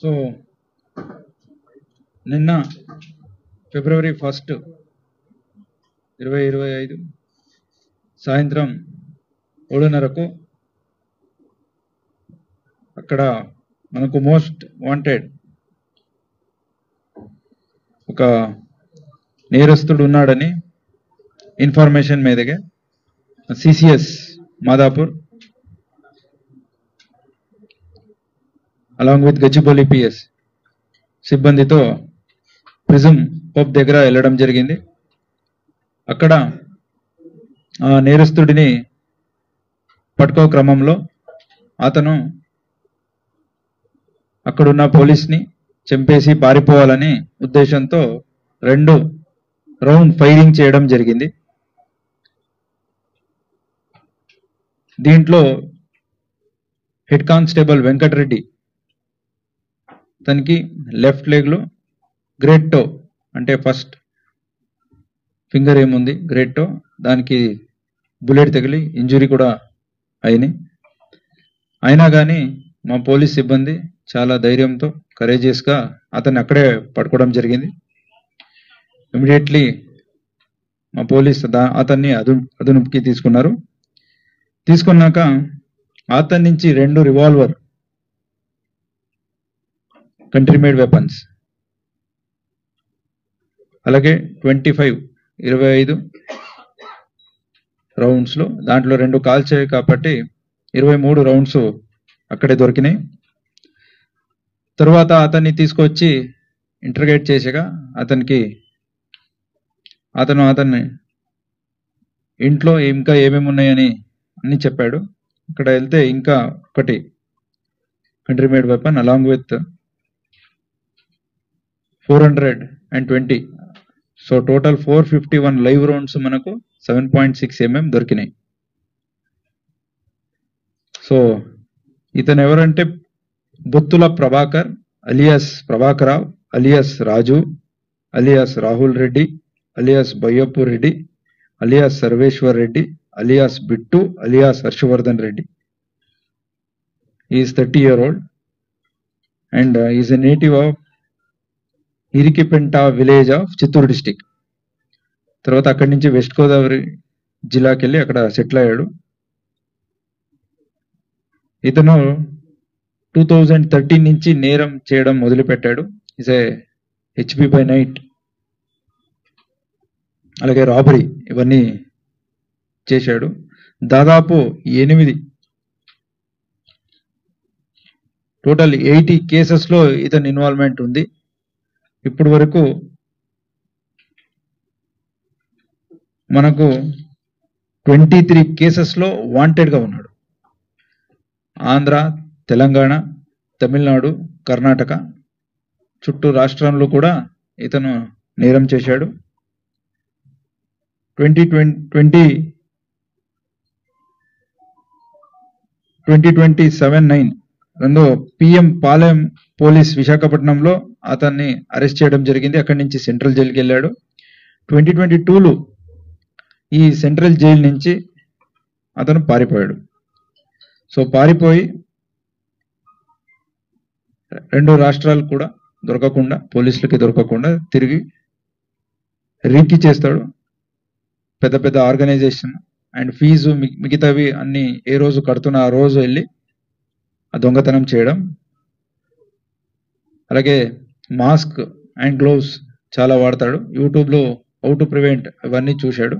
So నిన్న ఫిబ్రవరి 1, 2025 సాయంత్రం 7:30కు అక్కడ మనకు మోస్ట్ వాంటెడ్ ఒక నేరస్తుడు ఉన్నాడని ఇన్ఫర్మేషన్ మీదగా CCS Madhapur along with Gachibowli PS సిబ్బందితో ప్రిజం పబ్ దగ్గర వెళ్ళడం జరిగింది. అక్కడ ఆ నేరస్తుడిని పట్టుకో క్రమంలో అతను అక్కడున్న పోలీస్ని చంపేసి పారిపోవాలని ఉద్దేశంతో 2 రౌండ్ ఫైరింగ్ చేయడం జరిగింది. దీంట్లో హెడ్ కానిస్టేబుల్ వెంకటరెడ్డి తనకి లెఫ్ట్ లెగ్లో గ్రేట్ టో అంటే ఫస్ట్ ఫింగర్ ఏముంది గ్రేట్ టో దానికి బుల్లెట్ తగిలి ఇంజురీ కూడా అయినాయి. అయినా కానీ మా పోలీస్ సిబ్బంది చాలా ధైర్యంతో కరేజియస్గా అతన్ని అక్కడే పట్టుకోవడం జరిగింది. ఇమీడియట్లీ మా పోలీస్ అతన్ని అదుపుకి తీసుకున్నారు. తీసుకున్నాక అతని నుంచి 2 రివాల్వర్ కంట్రీ మేడ్ వెపన్స్ అలాగే 25 రౌండ్స్లో దాంట్లో 2 కాల్చాయి కాబట్టి 23 రౌండ్స్ అక్కడే దొరికినాయి. తర్వాత అతన్ని తీసుకొచ్చి ఇంటర్గేట్ చేసాక అతన్ని ఇంట్లో ఇంకా ఏమేమి ఉన్నాయని అన్ని చెప్పాడు. ఇక్కడ వెళ్తే ఇంకా ఒకటి country made weapon along with 420 so total 451 live rounds మనకు 7.6 mm దొరికినాయి. సో ఇతను ఎవరంటే Bothula Prabhakar alias Prabhakar Rao alias Raju alias Rahul Reddy alias Bayyappu Reddy alias Sarveshwar Reddy alias Bittu alias Harshavardhan Reddy. Is 30 years old and is a native of Irikipenta village of Chittoor district. తర్వాత అక్కడి నుంచి వెస్ట్ గోదావరి జిల్లాకి వెళ్ళి అక్కడ సెటిల్ అయ్యాడు. ఇతను 2013 నుంచి నేరం చేయడం మొదలుపెట్టాడు. Is a HB by night అలాగే రాబరీ ఇవన్నీ చేశాడు. దాదాపు 8 టోటల్ 80 కేసెస్లో ఇతని ఇన్వాల్వ్మెంట్ ఉంది. ఇప్పుడు వరకు మనకు 23 కేసెస్లో వాంటెడ్గా ఉన్నాడు. ఆంధ్ర, తెలంగాణ, తమిళనాడు, కర్ణాటక చుట్టూ రాష్ట్రంలో కూడా ఇతను నేరం చేశాడు. 2027/9 పిఎం పాలెం పోలీస్ విశాఖపట్నంలో అతన్ని అరెస్ట్ చేయడం జరిగింది. అక్కడి నుంచి సెంట్రల్ జైలుకి వెళ్ళాడు. 2022లో ఈ సెంట్రల్ జైలు నుంచి అతను పారిపోయాడు. సో పారిపోయి 2 రాష్ట్రాలు కూడా దొరకకుండా పోలీసులకి దొరకకుండా తిరిగి రీకి చేస్తాడు. పెద్ద ఆర్గనైజేషన్ అండ్ ఫీజు మిగతావి అన్ని ఏ రోజు కడుతున్న ఆ రోజు వెళ్ళి ఆ దొంగతనం చేయడం. అలాగే మాస్క్ అండ్ గ్లోవ్స్ చాలా వాడతాడు. యూట్యూబ్లో హౌ టు ప్రివెంట్ అవన్నీ చూశాడు.